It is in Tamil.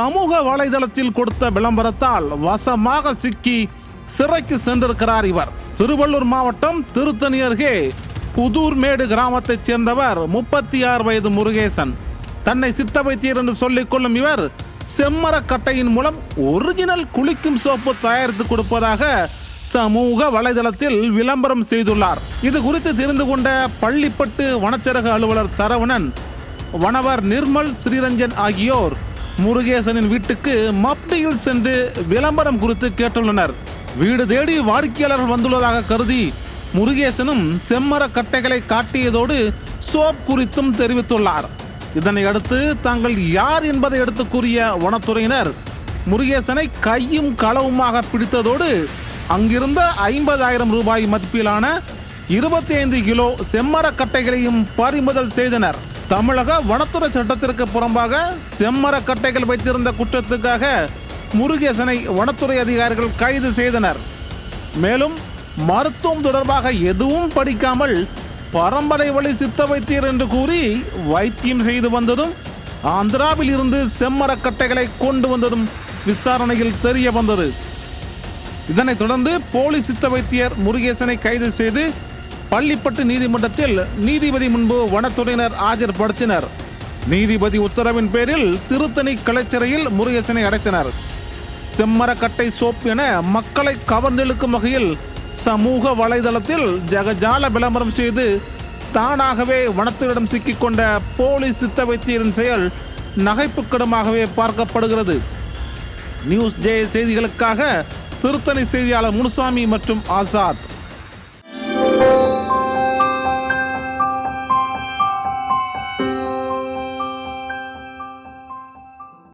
சமூக வலைதளத்தில் கொடுத்த விளம்பரத்தால் வசமாக சிக்கி சிறைக்கு சென்றிருக்கிறார் இவர். திருவள்ளூர் மாவட்டம் திருத்தணி அருகே புதூர்மேடு கிராமத்தைச் சேர்ந்தவர் 36 வயது முருகேசன். தன்னை சித்த வைத்தியர் என்று சொல்லிக் கொள்ளும் இவர் செம்மரக்கட்டையின் மூலம் ஒரிஜினல் குளிக்கும் சோப்பு தயாரித்து கொடுப்பதாக சமூக வலைதளத்தில் விளம்பரம் செய்துள்ளார். இது குறித்து தெரிந்து கொண்ட பள்ளிப்பட்டு வனச்சரக அலுவலர் சரவணன், வனவர் நிர்மல் ஸ்ரீரஞ்சன் ஆகியோர் முருகேசனின் வீட்டுக்கு மப்டியில் சென்று விளம்பரம் குறித்து கேட்டுள்ளனர். வீடு தேடி வாடிக்கையாளர்கள் வந்துள்ளதாக கருதி முருகேசனும் செம்மரக்கட்டைகளை காட்டியதோடு சோப் குறித்தும் தெரிவித்துள்ளார். இதனை அடுத்து தாங்கள் யார் என்பதை எடுத்து கூறிய வனத்துறையினர் முருகேசனை கையும் களவுமாக பிடித்ததோடு அங்கிருந்த 50,000 ரூபாய் மதிப்பிலான 25 கிலோ செம்மரக்கட்டைகளையும் பறிமுதல் செய்தனர். தமிழக வனத்துறை சட்டத்திற்கு புறம்பாக செம்மரக்கட்டைகள் வைத்திருந்த குற்றத்துக்காக முருகேசனை வனத்துறை அதிகாரிகள் கைது செய்தனர். மேலும் மருத்துவம் தொடர்பாக எதுவும் படிக்காமல் பரம்பரை வழி சித்த வைத்தியர் என்று கூறி வைத்தியம் செய்து வந்ததும், ஆந்திராவில் இருந்து செம்மரக்கட்டைகளை கொண்டு வந்ததும் விசாரணையில் தெரிய வந்தது. இதனைத் தொடர்ந்து போலி சித்த வைத்தியர் முருகேசனை கைது செய்து பள்ளிப்பட்டு நீதிமன்றத்தில் நீதிபதி முன்பு வனத்துறையினர் ஆஜர்படுத்தினர். நீதிபதி உத்தரவின் பேரில் திருத்தணி கலைச்சிறையில் முருகேசனை அடைத்தனர். செம்மரக்கட்டை சோப் என மக்களை கவர்ந்தெழுக்கும் வகையில் சமூக வலைதளத்தில் ஜகஜால விளம்பரம் செய்து தானாகவே வனத்துறையிடம் சிக்கிக்கொண்ட போலீஸ் சித்த வைத்தியரின் செயல் நகைப்புக்கிடமாகவே பார்க்கப்படுகிறது. நியூஸ் ஜே செய்திகளுக்காக திருத்தணி செய்தியாளர் முனுசாமி மற்றும் ஆசாத்.